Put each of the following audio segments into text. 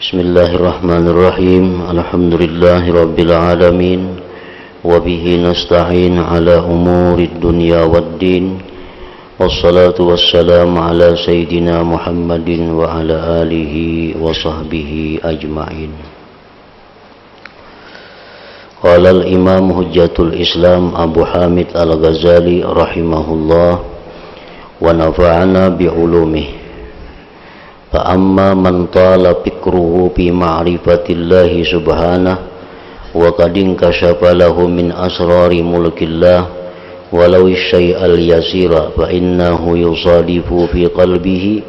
Bismillahirrahmanirrahim. Alhamdulillahirabbil alamin. Wa bihi nasta'in ala umurid dunya waddin. Wassalatu wassalamu ala sayyidina Muhammadin wa ala alihi wa sahbihi ajma'in. Qala al-imam hujjatul Islam Abu Hamid Al-Ghazali rahimahullah wa nafa'ana bi'ulumihi. فأما من طال فكره في معرفة الله سبحانه وقد انكشف له من أسرار ملك الله ولو الشيء اليسير فإنه يصادف في قلبه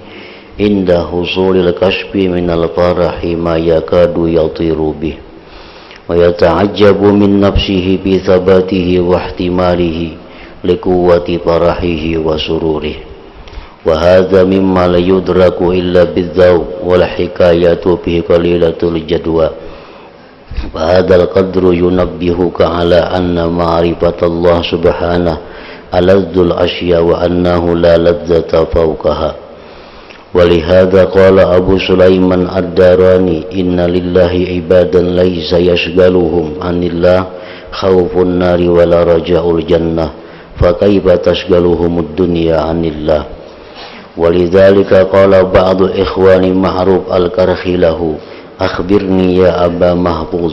عند حصول الكشف من الفرح ما يكاد يطير به ويتعجب من نفسه بثباته واحتماله لقوة فرحه وسروره وهذا مما لا يدرك إلا بالذوق والحكاية به قليلة الجدوى فهذا القدر ينبهك على أن معرفة الله سبحانه ألذ الأشياء وأنه لا لذة فوقها ولهذا قال أبو سليمان الداراني إن لله عبادا ليس يشغلهم عن الله خوف النار ولا رجاء الجنة فكيف تشغلهم الدنيا عن الله ولذلك قال بعض إخوان معروف الكرخي له أخبرني يا أبا محفوظ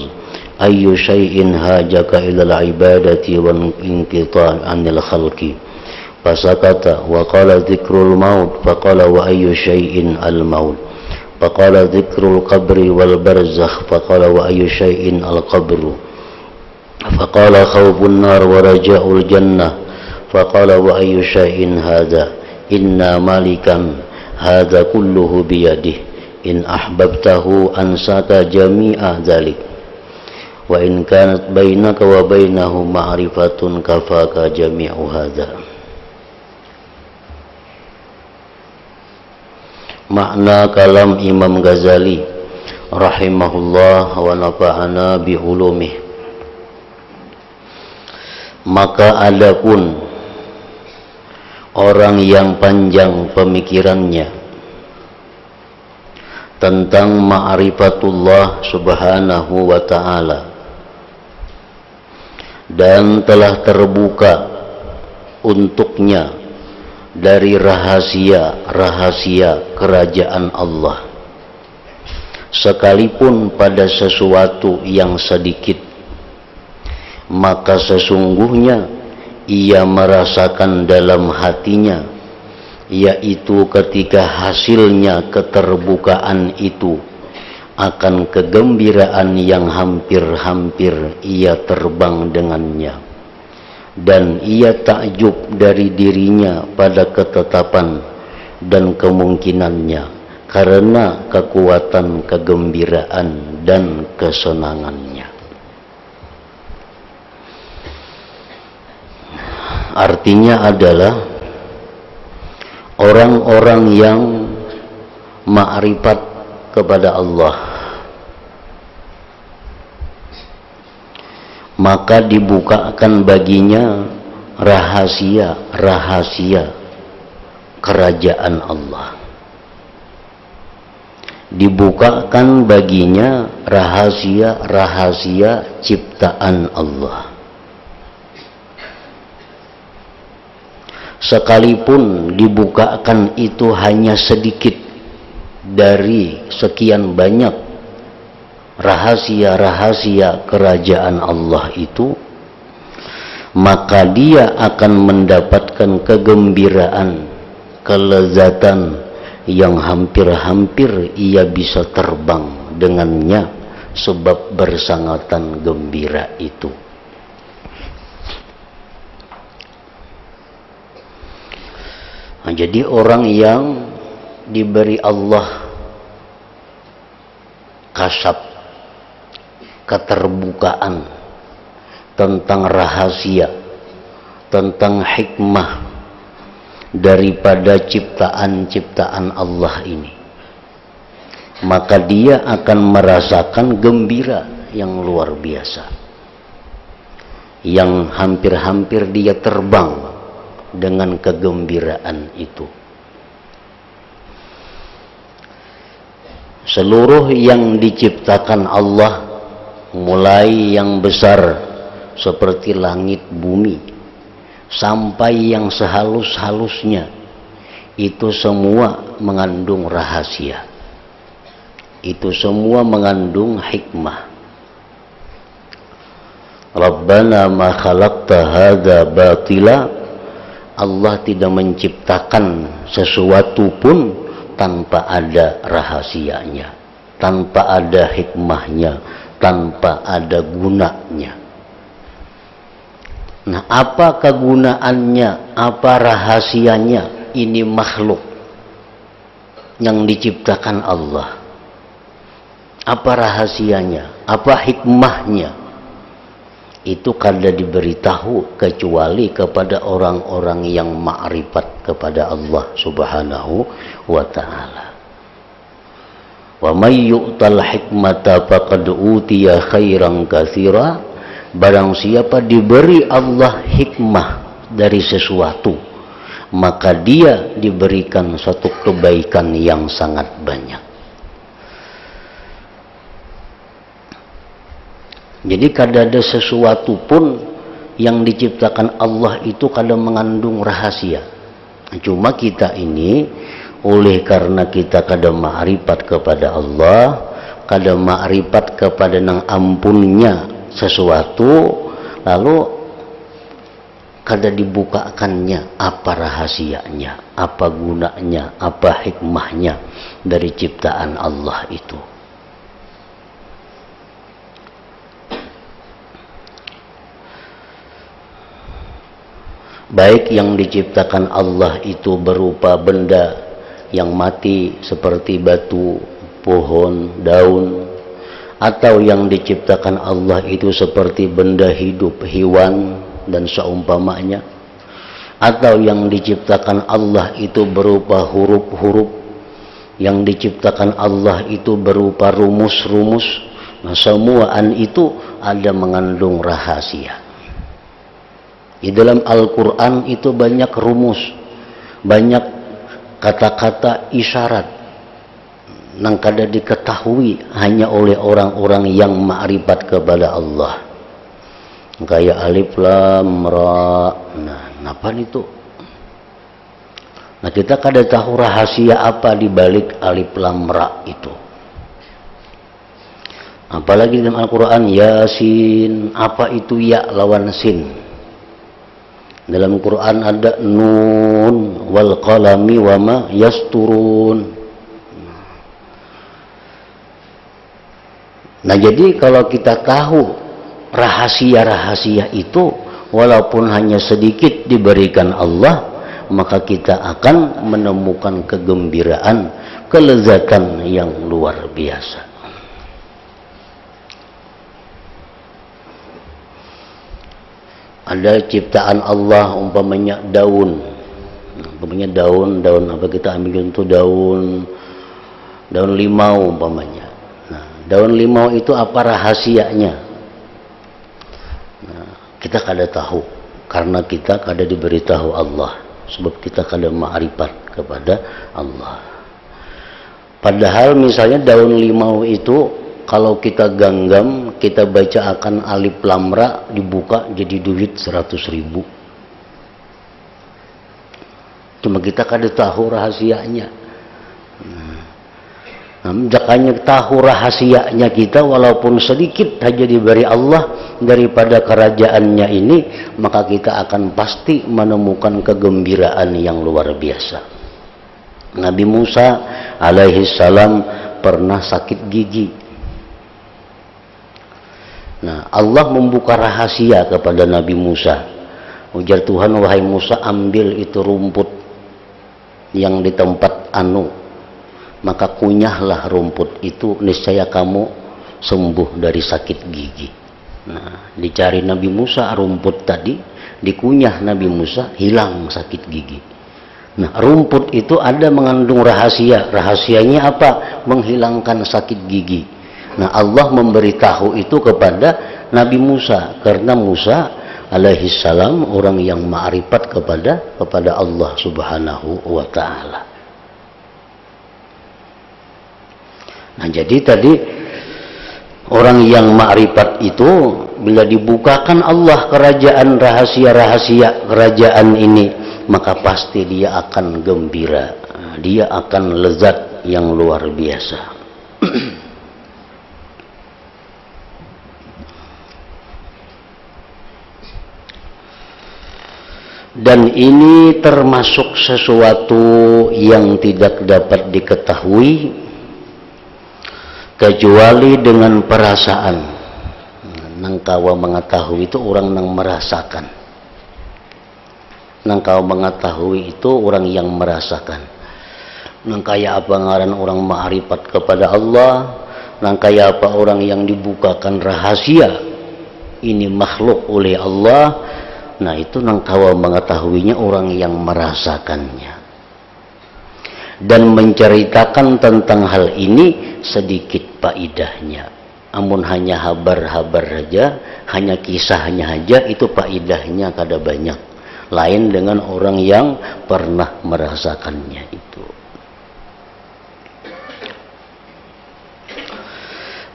أي شيء هاجك إلى العبادة والانقطاع عن الخلق فسكت وقال ذكر الموت فقال وأي شيء الموت فقال ذكر القبر والبرزخ فقال وأي شيء القبر فقال خوف النار ورجاء الجنة فقال وأي شيء هذا Inna malikan hadza kulluhu biyadih in ahbabtahu ansaka jami'a dzalik wa in kanat bainaka wa bainahu ma'rifatun kafaka jami'u hadza. Makna kalam Imam Ghazali rahimahullah wa nafa'ana bi ulumih. Maka adapun orang yang panjang pemikirannya tentang ma'rifatullah subhanahu wa ta'ala dan telah terbuka untuknya dari rahasia-rahasia kerajaan Allah sekalipun pada sesuatu yang sedikit, maka sesungguhnya ia merasakan dalam hatinya, yaitu ketika hasilnya keterbukaan itu akan kegembiraan yang hampir-hampir ia terbang dengannya, dan ia takjub dari dirinya pada ketetapan dan kemungkinannya karena kekuatan kegembiraan dan kesenangannya. Artinya adalah orang-orang yang ma'rifat kepada Allah, maka dibukakan baginya rahasia-rahasia kerajaan Allah. Dibukakan baginya rahasia-rahasia ciptaan Allah. Sekalipun dibukakan itu hanya sedikit dari sekian banyak rahasia-rahasia kerajaan Allah itu, maka dia akan mendapatkan kegembiraan, kelezatan yang hampir-hampir ia bisa terbang dengannya sebab bersangatan gembira itu. Nah, jadi orang yang diberi Allah kasab, keterbukaan tentang rahasia, tentang hikmah daripada ciptaan-ciptaan Allah ini, maka dia akan merasakan gembira yang luar biasa, yang hampir-hampir dia terbang dengan kegembiraan itu. seluruh yang diciptakan Allah, mulai yang besar seperti langit bumi sampai yang sehalus-halusnya, itu semua mengandung rahasia, itu semua mengandung hikmah. Rabbana ma khalaqta hadza batila, Allah tidak menciptakan sesuatu pun tanpa ada rahasianya, tanpa ada hikmahnya, tanpa ada gunanya. Nah, apa kegunaannya, apa rahasianya? Ini makhluk yang diciptakan Allah. Apa rahasianya? Apa hikmahnya? Itu kada diberitahu kecuali kepada orang-orang yang ma'rifat kepada Allah Subhanahu wa ta'ala. Wa may yu'tal hikmata faqad utiya khairan katsira, barang siapa diberi Allah hikmah dari sesuatu, maka dia diberikan satu kebaikan yang sangat banyak. Jadi kada ada sesuatu pun yang diciptakan Allah itu kada mengandung rahasia. Cuma kita ini oleh karena kita kada ma'rifat kepada Allah, kada ma'rifat kepada nang ampunnya sesuatu, lalu kada dibukakannya apa rahasianya, apa gunanya, apa hikmahnya dari ciptaan Allah itu. Baik yang diciptakan Allah itu berupa benda yang mati seperti batu, pohon, daun, atau yang diciptakan Allah itu seperti benda hidup, hewan dan seumpamanya, atau yang diciptakan Allah itu berupa huruf-huruf, yang diciptakan Allah itu berupa rumus-rumus. Nah, semuaan itu ada mengandung rahasia. Di dalam Al-Quran itu banyak rumus, banyak kata-kata isyarat yang kada diketahui hanya oleh orang-orang yang ma'rifat kepada Allah. Kayak alif lam ra. Nah, apa itu? Nah, kita kada tahu rahasia apa di balik alif lam ra itu. Apalagi dalam Al-Quran Yasin, apa itu ya lawan sin? Dalam Quran ada nun wal qalami wama yasturun. Nah, jadi kalau kita tahu rahasia-rahasia itu walaupun hanya sedikit diberikan Allah, maka kita akan menemukan kegembiraan, kelezatan yang luar biasa. Ada ciptaan Allah umpamanya daun. Umpamanya daun apa, kita ambil contoh daun limau umpamanya. Nah, daun limau itu apa rahasianya? Nah, kita kada tahu karena kita kada diberitahu Allah, sebab kita kada ma'rifat kepada Allah. Padahal misalnya daun limau itu kalau kita genggam, kita baca akan alif lam ra, dibuka jadi duit 100.000. Cuma kita kada tahu rahasianya. Nah, makanya tahu rahasianya kita walaupun sedikit saja diberi Allah daripada kerajaannya ini, maka kita akan pasti menemukan kegembiraan yang luar biasa. Nabi Musa alaihi salam pernah sakit gigi. Nah, Allah membuka rahasia kepada Nabi Musa. Ujar Tuhan, wahai Musa, ambil itu rumput yang di tempat anu, maka kunyahlah rumput itu, niscaya kamu sembuh dari sakit gigi. Nah, dicari Nabi Musa rumput tadi, dikunyah Nabi Musa, hilang sakit gigi. Nah, rumput itu ada mengandung rahasia. Rahasianya apa? Menghilangkan sakit gigi. Nah, Allah memberitahu itu kepada Nabi Musa karena Musa alaihi salam orang yang ma'rifat kepada Allah Subhanahu wa ta'ala. Nah, jadi tadi orang yang ma'rifat itu bila dibukakan Allah kerajaan rahasia-rahasia kerajaan ini, maka pasti dia akan gembira, dia akan lezat yang luar biasa. Dan ini termasuk sesuatu yang tidak dapat diketahui kecuali dengan perasaan. Nang kawa mengetahui itu orang nang merasakan. Nang kawa mengetahui itu orang yang merasakan. Nang kaya apa ngaran orang ma'rifat kepada Allah, nang kaya apa orang yang dibukakan rahasia ini makhluk oleh Allah. Nah, itu nang kawa mengetahuinya orang yang merasakannya. Dan menceritakan tentang hal ini sedikit faidahnya. Amun hanya habar-habar saja, hanya kisahnya saja, itu faidahnya kada banyak. Lain dengan orang yang pernah merasakannya itu.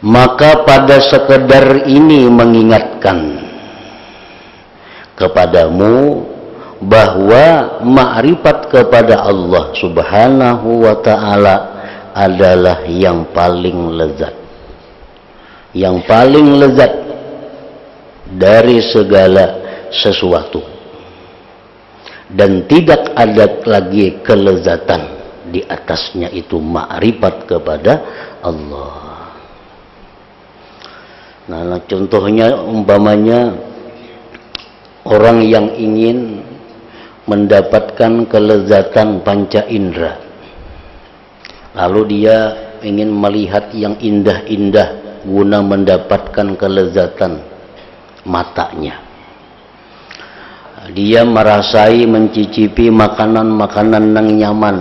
Maka pada sekedar ini mengingatkan kepadamu bahwa ma'rifat kepada Allah Subhanahu wa ta'ala adalah yang paling lezat, yang paling lezat dari segala sesuatu, dan tidak ada lagi kelezatan di atasnya itu ma'rifat kepada Allah. Nah, contohnya umpamanya orang yang ingin mendapatkan kelezatan panca indera, lalu dia ingin melihat yang indah-indah guna mendapatkan kelezatan matanya. Dia merasai, mencicipi makanan-makanan yang nyaman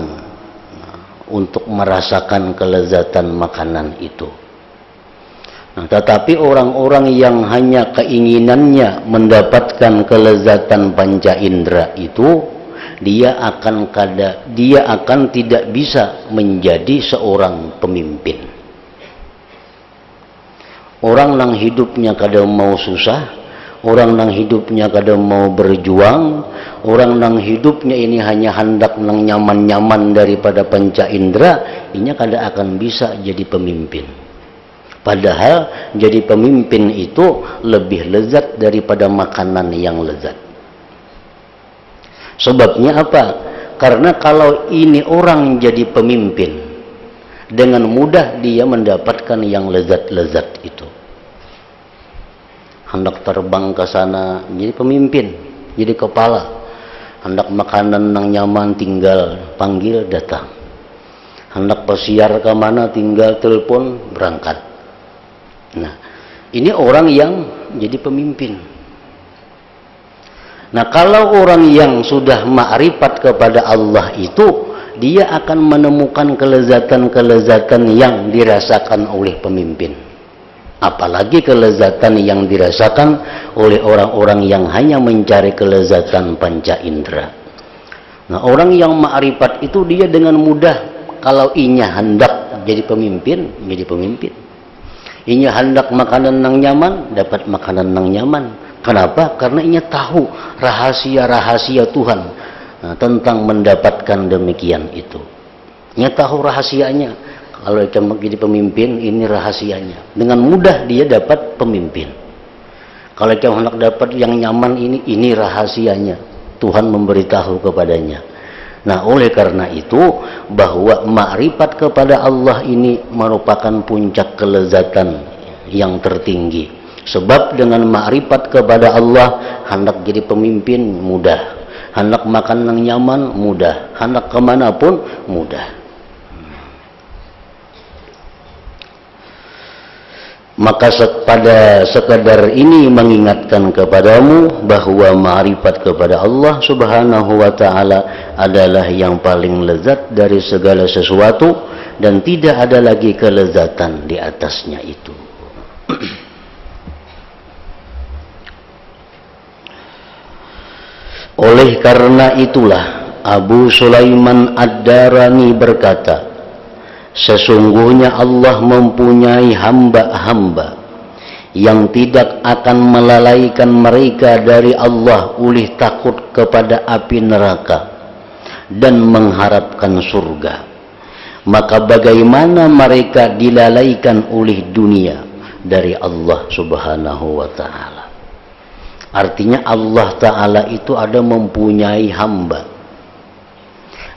untuk merasakan kelezatan makanan itu. Nah, tetapi orang-orang yang hanya keinginannya mendapatkan kelezatan panca indera itu, dia akan tidak bisa menjadi seorang pemimpin. Orang yang hidupnya kadang mau susah, orang yang hidupnya kadang mau berjuang, orang yang hidupnya ini hanya hendak nang nyaman-nyaman daripada panca indera, ini kadang akan bisa jadi pemimpin. Padahal jadi pemimpin itu lebih lezat daripada makanan yang lezat. Sebabnya apa? Karena kalau ini orang jadi pemimpin, dengan mudah dia mendapatkan yang lezat-lezat itu. Hendak terbang ke sana jadi pemimpin, jadi kepala. Hendak makanan yang nyaman tinggal panggil datang. Hendak pesiar ke mana tinggal telepon berangkat. Nah, ini orang yang jadi pemimpin. Nah, kalau orang yang sudah ma'rifat kepada Allah itu, dia akan menemukan kelezatan-kelezatan yang dirasakan oleh pemimpin. Apalagi kelezatan yang dirasakan oleh orang-orang yang hanya mencari kelezatan panca indera. Nah, orang yang ma'rifat itu dia dengan mudah, kalau inya hendak jadi pemimpin, menjadi pemimpin. Inya hendak makanan yang nyaman, dapat makanan yang nyaman. Kenapa? Karena inya tahu rahasia-rahasia Tuhan tentang mendapatkan demikian itu. Inya tahu rahasianya. Kalau dia jadi pemimpin, ini rahasianya. Dengan mudah dia dapat pemimpin. Kalau dia hendak dapat yang nyaman, ini rahasianya. Tuhan memberitahu kepadanya. Nah, oleh karena itu, bahwa ma'rifat kepada Allah ini merupakan puncak kelezatan yang tertinggi. Sebab dengan ma'rifat kepada Allah, hendak jadi pemimpin mudah. Hendak makan yang nyaman mudah. Hendak kemanapun mudah. Maka pada sekadar ini mengingatkan kepadamu bahwa ma'rifat kepada Allah Subhanahu wa ta'ala adalah yang paling lezat dari segala sesuatu, dan tidak ada lagi kelezatan di atasnya itu. Oleh karena itulah Abu Sulaiman Ad-Darani berkata, Sesungguhnya Allah mempunyai hamba-hamba yang tidak akan melalaikan mereka dari Allah oleh takut kepada api neraka dan mengharapkan surga. Maka bagaimana mereka dilalaikan oleh dunia dari Allah subhanahu wa ta'ala. Artinya Allah ta'ala itu ada mempunyai hamba.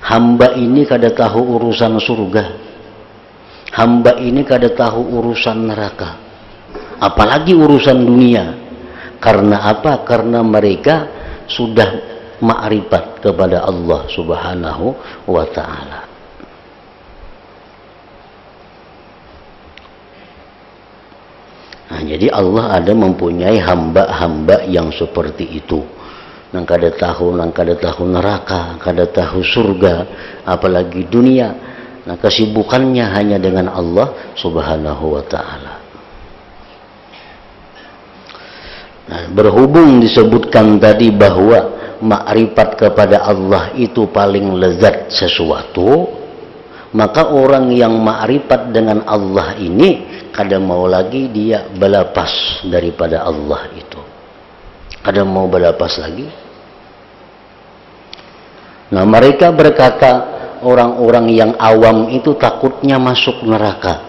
Hamba ini kada tahu urusan surga. Hamba ini kada tahu urusan neraka, apalagi urusan dunia. Karena apa? Karena mereka sudah ma'rifat kepada Allah subhanahu wa ta'ala. Nah, jadi Allah ada mempunyai hamba-hamba yang seperti itu. Nang kada tahu neraka, kada tahu surga, apalagi dunia. Nah, kesibukannya hanya dengan Allah subhanahu wa ta'ala. Nah, berhubung disebutkan tadi bahwa makrifat kepada Allah itu paling lezat sesuatu, maka orang yang makrifat dengan Allah ini kada mau lagi dia berlepas daripada Allah itu. Kada mau berlepas lagi. Nah, mereka berkata, orang-orang yang awam itu takutnya masuk neraka.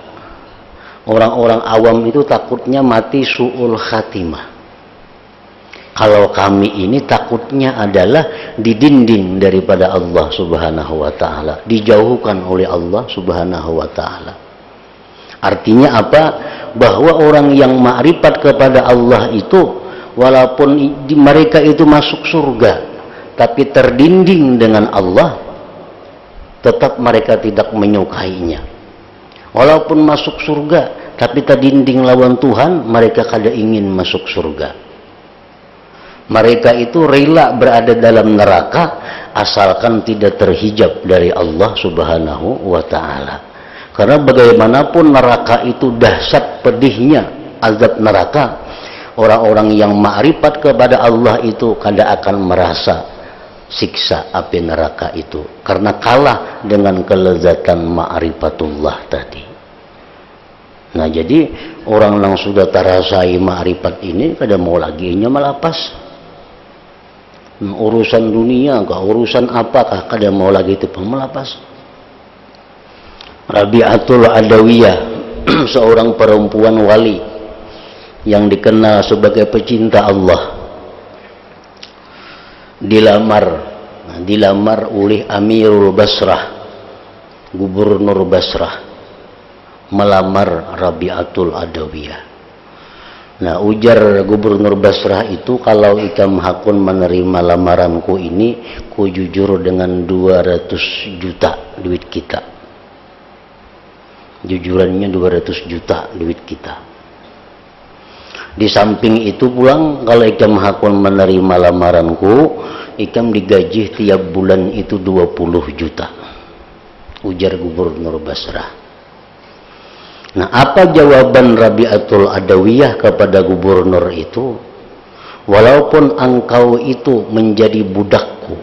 Orang-orang awam itu takutnya mati su'ul khatimah. Kalau kami ini takutnya adalah didinding daripada Allah subhanahu wa ta'ala, dijauhkan oleh Allah subhanahu wa ta'ala. Artinya apa? Bahwa orang yang makrifat kepada Allah itu, walaupun mereka itu masuk surga, tapi terdinding dengan Allah, tetap mereka tidak menyukainya. Walaupun masuk surga, tapi terdinding lawan Tuhan, mereka kada ingin masuk surga. Mereka itu rela berada dalam neraka asalkan tidak terhijab dari Allah subhanahu wa ta'ala. Karena bagaimanapun neraka itu dahsyat pedihnya azab neraka, orang-orang yang makrifat kepada Allah itu kada akan merasa siksa api neraka itu, karena kalah dengan kelezatan ma'rifatullah tadi. Nah, jadi orang yang sudah terasai ma'rifat ini kada mau lagi nya melapas. Urusan dunia kah, urusan apakah, kada mau lagi itu melapas. Rabi'atul Adawiyah seorang perempuan wali yang dikenal sebagai pecinta Allah, dilamar oleh Amirul Basrah, Gubernur Basrah, melamar Rabi'atul Adawiyah. Nah, ujar Gubernur Basrah itu, kalau ikam hakun menerima lamaranku ini, ku jujur dengan 200 juta duit kita. Jujurannya 200 juta duit kita. Di samping itu pulang, kalau ikam hakun menerima lamaranku, ikam digaji tiap bulan itu 20 juta. Ujar Gubernur Basrah. Nah, apa jawaban Rabi'atul Adawiyah kepada gubernur itu? Walaupun engkau itu menjadi budakku,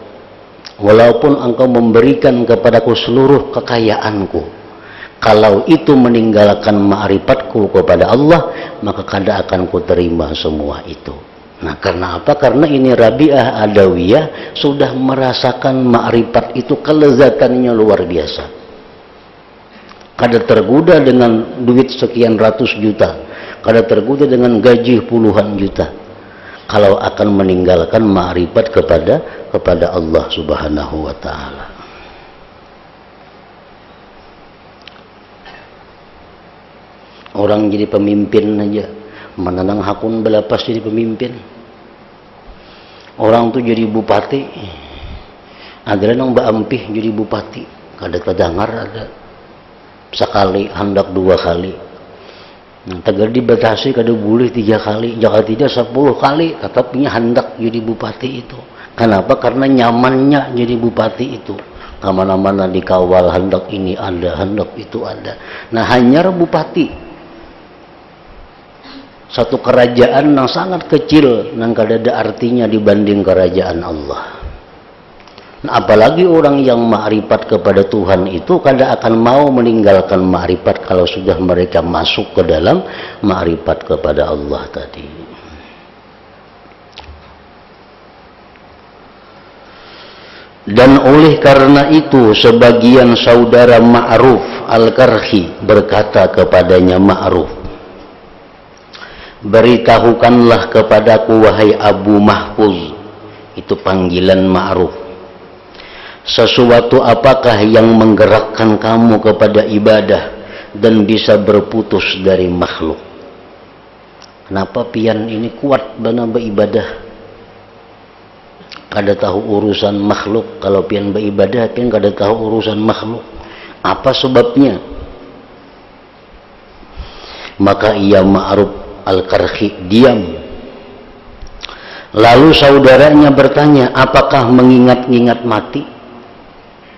walaupun engkau memberikan kepadaku seluruh kekayaanku, kalau itu meninggalkan ma'rifatku kepada Allah, maka kada akan ku terima semua itu. Nah, karena apa? Karena ini Rabi'ah Adawiyah sudah merasakan ma'rifat itu kelezatannya luar biasa. Kada tergoda dengan duit sekian ratus juta, kada tergoda dengan gaji puluhan juta, kalau akan meninggalkan ma'rifat kepada Allah subhanahu wa ta'ala. Orang jadi pemimpin aja, menanang hakun belapas jadi pemimpin. Orang tuh jadi bupati, ada nang baampih jadi bupati, kada terdengar ada. Sekali hendak 2 kali. Nah, tegar dibatasi kada boleh 3 kali, jangan tidak 10 kali tetapnya hendak jadi bupati itu. Kenapa? Karena nyamannya jadi bupati itu. Kemana-mana dikawal, hendak ini ada, hendak itu ada. Nah, hanya bupati, satu kerajaan yang sangat kecil, yang kada ada artinya dibanding kerajaan Allah. Apalagi orang yang ma'rifat kepada Tuhan itu kada akan mau meninggalkan ma'rifat kalau sudah mereka masuk ke dalam ma'rifat kepada Allah tadi. Dan oleh karena itu sebagian saudara Ma'ruf Al-Karhi berkata kepadanya Ma'ruf, beritahukanlah kepadaku wahai Abu Mahfuz, itu panggilan Ma'ruf, sesuatu apakah yang menggerakkan kamu kepada ibadah dan bisa berputus dari makhluk? Kenapa pian ini kuat bana beribadah? Kada tahu urusan makhluk. Kalau pian beribadah pian kada tahu urusan makhluk. Apa sebabnya? Maka ia Ma'ruf Al-Karhi diam. Lalu saudaranya bertanya, apakah mengingat-ingat mati?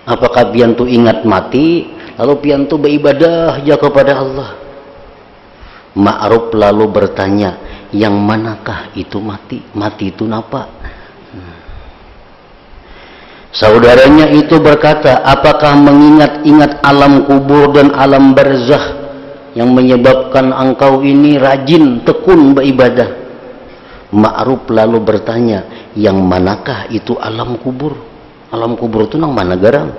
Apakah pian tu ingat mati, lalu pian tu beribadah ya kepada Allah? Ma'ruf lalu bertanya, yang manakah itu mati? Mati itu napa? Saudaranya itu berkata, apakah mengingat-ingat alam kubur dan alam barzakh yang menyebabkan engkau ini rajin, tekun beribadah? Ma'ruf lalu bertanya, yang manakah itu alam kubur? Alam kubur itu nang mana garang?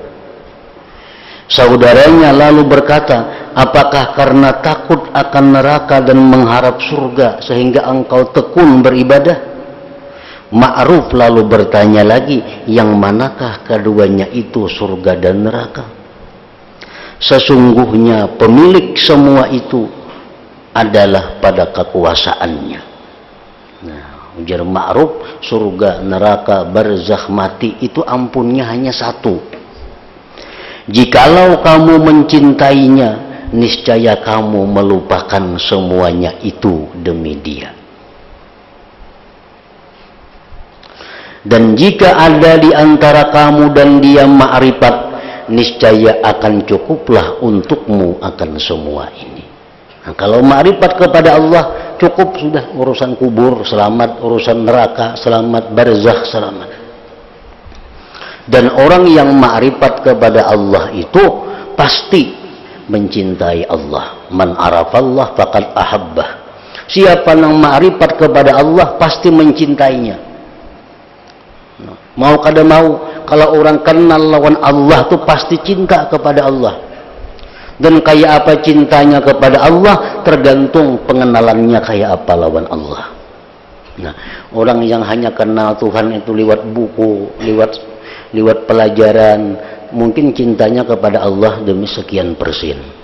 Saudaranya lalu berkata, apakah karena takut akan neraka dan mengharap surga sehingga engkau tekun beribadah? Ma'ruf lalu bertanya lagi, yang manakah keduanya itu, surga dan neraka? Sesungguhnya pemilik semua itu adalah pada kekuasaannya. Nah, ujar Ma'ruf, surga, neraka, barzakh, mati itu ampunnya hanya satu. Jikalau kamu mencintainya, niscaya kamu melupakan semuanya itu demi dia. Dan jika ada di antara kamu dan dia ma'rifat, niscaya akan cukuplah untukmu akan semua ini. Nah, kalau ma'rifat kepada Allah, cukup sudah. Urusan kubur selamat, urusan neraka selamat, barzakh selamat. Dan orang yang ma'rifat kepada Allah itu pasti mencintai Allah. Man arafallah faqad ahabbah. Siapa yang ma'rifat kepada Allah pasti mencintainya. Mau kada mau, kalau orang kenal lawan Allah tu pasti cinta kepada Allah. Dan kayak apa cintanya kepada Allah tergantung pengenalannya kayak apa lawan Allah. Nah, orang yang hanya kenal Tuhan itu lewat buku, lewat pelajaran, mungkin cintanya kepada Allah demi sekian persen.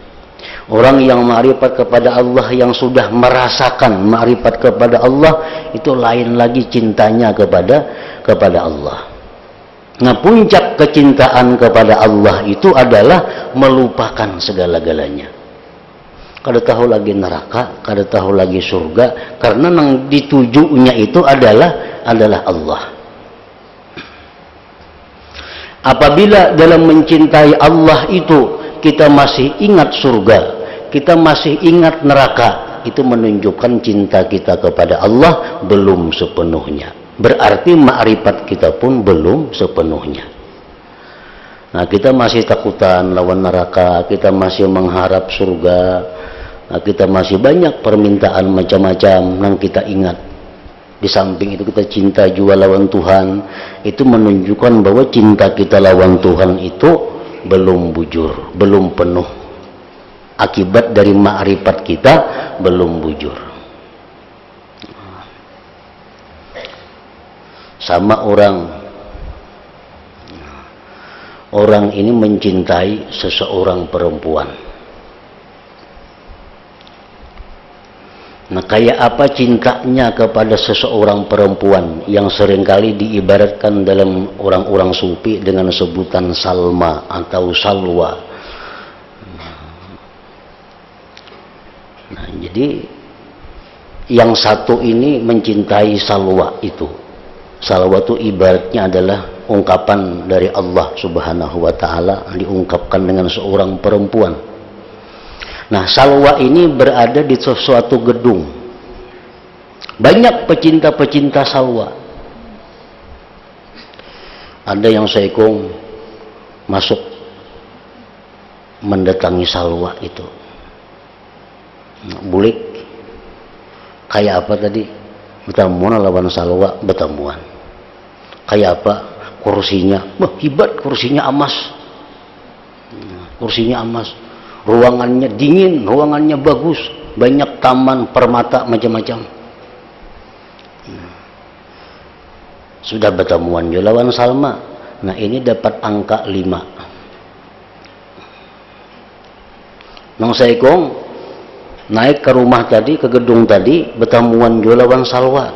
Orang yang ma'rifat kepada Allah, yang sudah merasakan ma'rifat kepada Allah, itu lain lagi cintanya kepada Allah. Nah, puncak kecintaan kepada Allah itu adalah melupakan segala-galanya. Kada tahu lagi neraka, kada tahu lagi surga, karena yang ditujunya itu adalah Allah. Apabila dalam mencintai Allah itu kita masih ingat surga, kita masih ingat neraka, itu menunjukkan cinta kita kepada Allah belum sepenuhnya. Berarti ma'rifat kita pun belum sepenuhnya. Nah, kita masih takutan lawan neraka, kita masih mengharap surga, nah, kita masih banyak permintaan macam-macam yang kita ingat. Di samping itu kita cinta juga lawan Tuhan, itu menunjukkan bahwa cinta kita lawan Tuhan itu belum bujur, belum penuh. Akibat dari ma'rifat kita belum bujur. Sama orang ini mencintai seseorang perempuan. Nah, kayak apa cintanya kepada seseorang perempuan yang seringkali diibaratkan dalam orang-orang sufi dengan sebutan salma atau salwa. Nah, jadi yang satu ini mencintai salwa itu. Salwa itu ibaratnya adalah ungkapan dari Allah Subhanahu wa Ta'ala, diungkapkan dengan seorang perempuan. Nah, salwa ini berada di suatu gedung. Banyak pecinta-pecinta salwa. Ada yang seekong masuk mendatangi Salwa itu. Bulik kayak apa tadi? Bertemuan lawan Salwa, bertemuan. Kayak apa? Kursinya, hebat, kursinya emas. Kursinya emas. Ruangannya dingin, ruangannya bagus, banyak taman, permata, macam-macam. Sudah bertemuan juga lawan Salma. Nah, ini dapat angka 5. Nang seekong naik ke rumah tadi, ke gedung tadi, bertemuan juga lawan Salwa.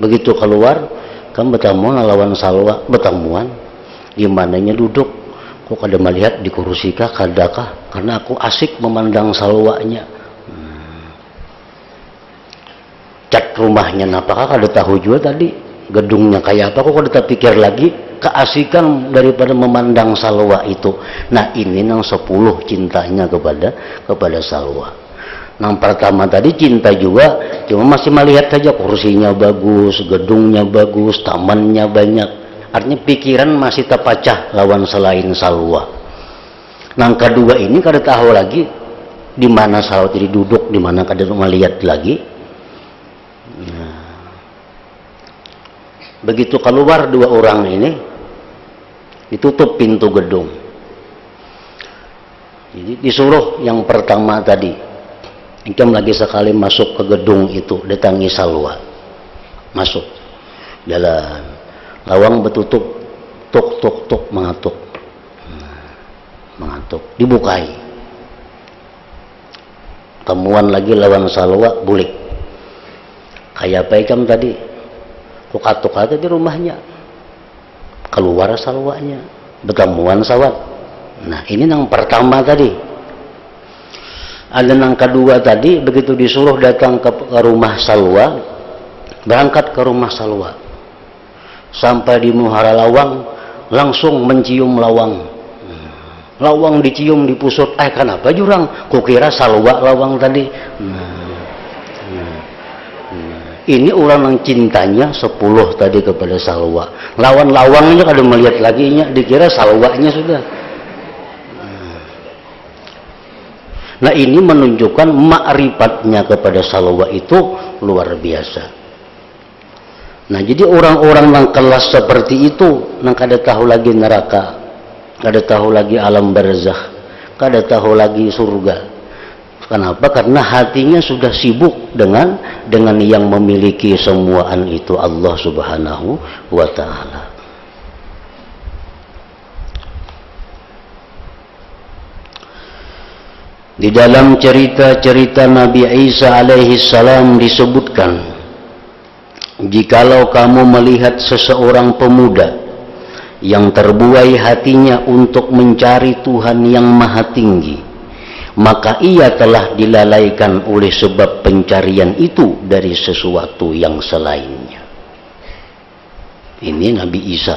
Begitu keluar, kan bertemuan lawan Salwa, bertemuan. Gimananya duduk, kok kada melihat di kursi kah, kadakah? Karena aku asik memandang Salwanya. Cat rumahnya napakah kada tahu juga tadi. Gedungnya kayak apa, kok kada pikir lagi. Keasikan daripada memandang Salwa itu. Nah, ini nang 10 cintanya kepada Salwa. Nang pertama tadi cinta juga, cuma masih melihat saja kursinya bagus, gedungnya bagus, tamannya banyak. Artinya pikiran masih terpecah lawan selain Salwa. Nang kedua ini kada tahu lagi di mana Salwa tadi duduk, di mana kada melihat lagi. Nah, begitu keluar dua orang ini, ditutup pintu gedung. Jadi disuruh yang pertama tadi, ikam lagi sekali masuk ke gedung itu, datangi Salwa. Masuk, jalan, lawang betutup, tuk, mengatuk. Mengatuk, dibukai. Temuan lagi lawan Salwa, bulik. Kayak apa ikam tadi? Tukatuk aja di rumahnya. Keluar Salwanya, bertemuan sawat. Nah, ini yang pertama tadi. Ada yang kedua tadi, begitu disuruh datang ke rumah Salwa, berangkat ke rumah Salwa. Sampai di muhara lawang, langsung mencium lawang. Lawang dicium, dipusut. Kenapa jurang? Kukira Salwa lawang tadi. Ini orang yang cintanya 10 tadi kepada Salwa. Lawan lawangnya kada melihat lagi nya, dikira Salwanya sudah. Nah, ini menunjukkan ma'rifatnya kepada Salwa itu luar biasa. Nah, jadi orang-orang yang kelas seperti itu, yang kada tahu lagi neraka, kada tahu lagi alam barzakh, kada tahu lagi surga. Kenapa? Karena hatinya sudah sibuk dengan yang memiliki semuaan itu, Allah Subhanahu wa ta'ala. Di dalam cerita-cerita Nabi Isa alaihi salam disebutkan, jikalau kamu melihat seseorang pemuda yang terbuai hatinya untuk mencari Tuhan yang maha tinggi, maka ia telah dilalaikan oleh sebab pencarian itu dari sesuatu yang selainnya. Ini Nabi Isa.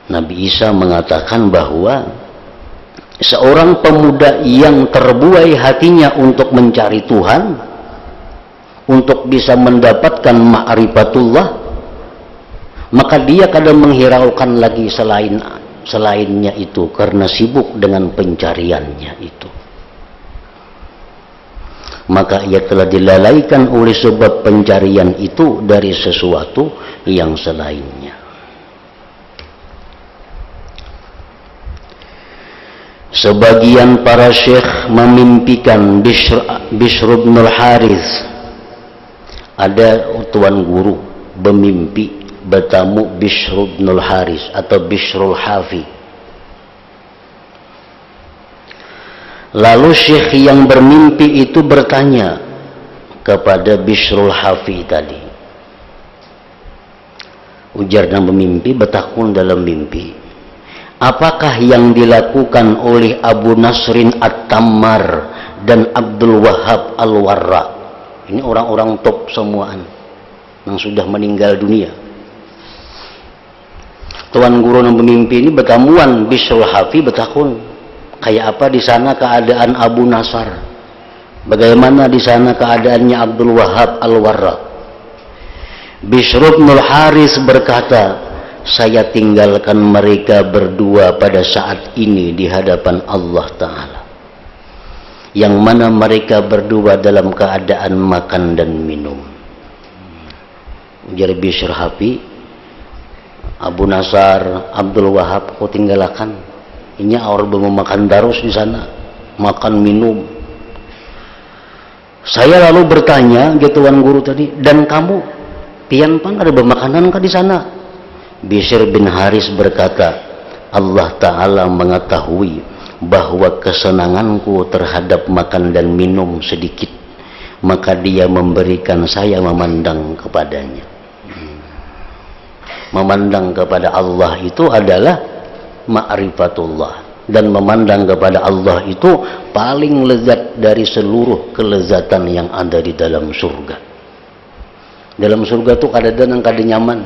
Nabi Isa mengatakan bahwa seorang pemuda yang terbuai hatinya untuk mencari Tuhan, untuk bisa mendapatkan ma'rifatullah, maka dia kadang menghiraukan lagi selainnya itu karena sibuk dengan pencariannya itu. Maka ia telah dilalaikan oleh sebab pencarian itu dari sesuatu yang selainnya. Sebagian para syekh memimpikan Bishr bin al-Harith, ada tuan guru bermimpi bertamu Bishr bin al-Harith atau Bishrul Hafi. Lalu syekh yang bermimpi itu bertanya kepada Bishrul Hafi tadi. Ujar dan bermimpi, bertakun dalam mimpi, apakah yang dilakukan oleh Abu Nasrin At-Tammar dan Abdul Wahhab Al-Warra? Ini orang-orang top semuaan yang sudah meninggal dunia. Tuan guru yang bermimpi ini bertamuan Bishrul Hafi, bertakun, kayak apa di sana keadaan Abu Nasr? Bagaimana di sana keadaannya Abdul Wahhab Al-Warra? Bishr bin Haris berkata, saya tinggalkan mereka berdua pada saat ini di hadapan Allah Ta'ala, yang mana mereka berdua dalam keadaan makan dan minum. Ujar Bishr Hafi, Abu Nasar, Abdul Wahab, kau tinggalkan. Ini orang bermakan darus di sana, makan minum. Saya lalu bertanya, Tuan Guru tadi, dan kamu, pian pang ada bermakanan kah di sana? Bishr bin Haris berkata, Allah Ta'ala mengetahui bahwa kesenanganku terhadap makan dan minum sedikit, maka dia memberikan saya memandang kepadanya. Memandang kepada Allah itu adalah ma'rifatullah, dan memandang kepada Allah itu paling lezat dari seluruh kelezatan yang ada di dalam surga. Dalam surga itu kadang-kadang kada nyaman,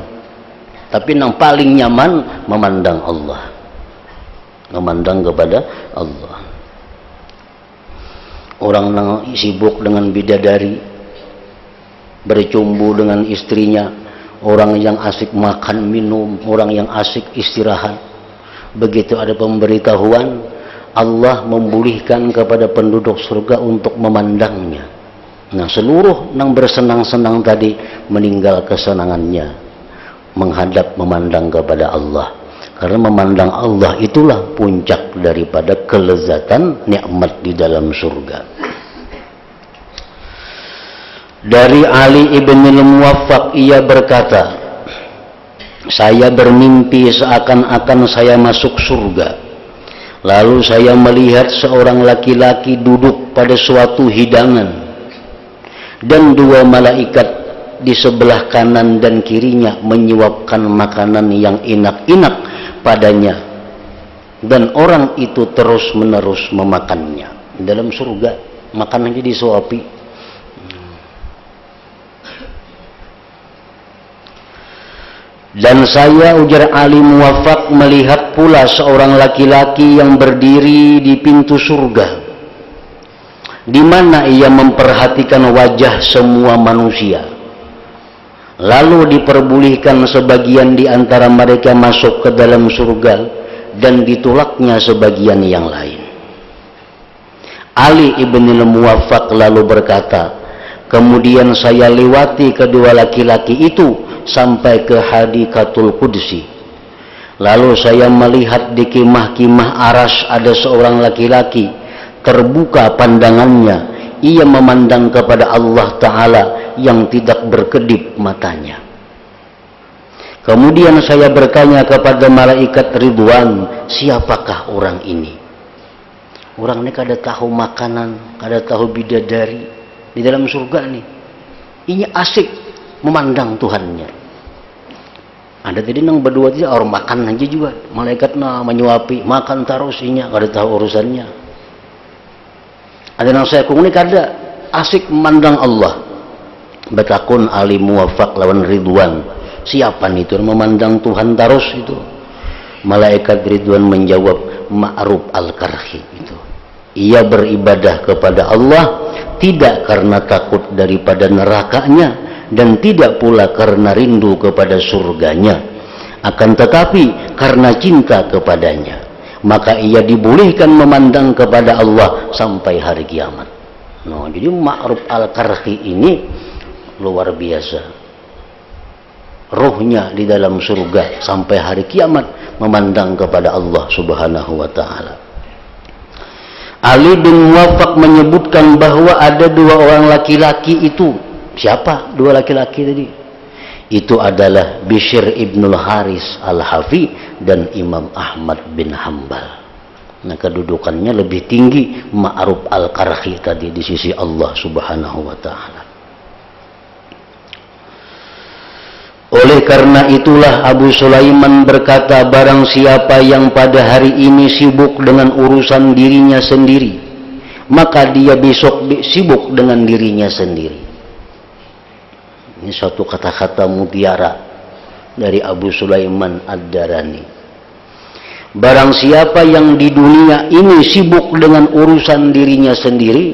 tapi yang paling nyaman memandang Allah, memandang kepada Allah. Orang yang sibuk dengan bidadari, bercumbu dengan istrinya, orang yang asik makan minum, orang yang asik istirahat. Begitu ada pemberitahuan, Allah membolehkan kepada penduduk surga untuk memandangnya. Nah, seluruh yang bersenang-senang tadi meninggal kesenangannya, menghadap memandang kepada Allah. Karena memandang Allah itulah puncak daripada kelezatan nikmat di dalam surga. Dari Ali ibn al-Muwaffaq, ia berkata, saya bermimpi seakan-akan saya masuk surga. Lalu saya melihat seorang laki-laki duduk pada suatu hidangan, dan dua malaikat di sebelah kanan dan kirinya menyuapkan makanan yang enak-enak padanya, dan orang itu terus-menerus memakannya. Dalam surga makanannya disuapi. Dan saya, ujar Ali Muwaffaq, melihat pula seorang laki-laki yang berdiri di pintu surga, di mana ia memperhatikan wajah semua manusia. Lalu diperbolehkan sebagian di antara mereka masuk ke dalam surga, dan ditolaknya sebagian yang lain. Ali ibn al-Muwaffaq lalu berkata, kemudian saya lewati kedua laki-laki itu sampai ke Hadikatul Qudsi. Lalu saya melihat di kemah-kemah Arash ada seorang laki-laki, terbuka pandangannya, ia memandang kepada Allah Ta'ala yang tidak berkedip matanya. Kemudian saya bertanya kepada malaikat Ridwan, siapakah orang ini? Orang ini kada tahu makanan, kada tahu bidadari di dalam surga nih. Ini asik memandang Tuhannya. Ada tadi nang berdua aja orang makan aja juga, malaikat menyuapi, makan terus inya, kada tahu urusannya. Ada nang saya kung ini kada asik memandang Allah. Betakun Ali Muwaffaq lawan Ridwan, siapa nih itu memandang Tuhan terus itu? Malaikat Ridwan menjawab, Ma'ruf al-Karhi itu. Ia beribadah kepada Allah tidak karena takut daripada nerakanya, dan tidak pula karena rindu kepada surganya, akan tetapi karena cinta kepadanya. Maka ia dibolehkan memandang kepada Allah sampai hari kiamat. Nah, jadi Ma'ruf al-Karhi ini luar biasa. Rohnya di dalam surga sampai hari kiamat memandang kepada Allah Subhanahu wa Ta'ala. Ali bin Muwaffaq menyebutkan bahwa ada dua orang laki-laki itu. Siapa dua laki-laki tadi? Itu adalah Bishr ibn al-Haris al-Hafi dan Imam Ahmad bin Hanbal. Nah, kedudukannya lebih tinggi Ma'ruf al-Karhi tadi di sisi Allah Subhanahu wa Ta'ala. Oleh karena itulah Abu Sulaiman berkata, barang siapa yang pada hari ini sibuk dengan urusan dirinya sendiri, maka dia besok sibuk dengan dirinya sendiri. Ini suatu kata-kata mutiara dari Abu Sulaiman Ad-Darani. Barang siapa yang di dunia ini sibuk dengan urusan dirinya sendiri,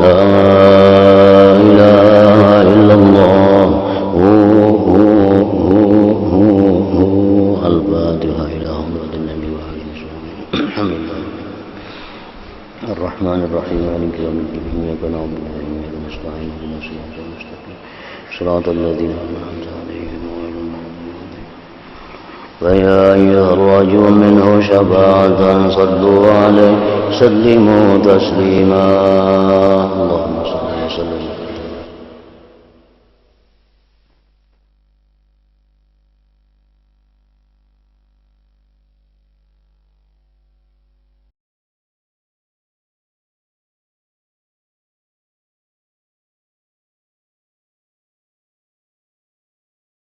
لا إله إلا الله الفاتحة إلى حضرة النبي وآله وصحبه الحمد لله الرحمن الرحيم مالك يوم الدين إياك نعبد وإياك نستعين اهدنا الصراط المستقيم صراط الذين أنعمت عليهم غير المغضوب عليهم فيا أيها الرجل منه شفاعة صلوا عليه سلموا تسليما اللهم صل وسلم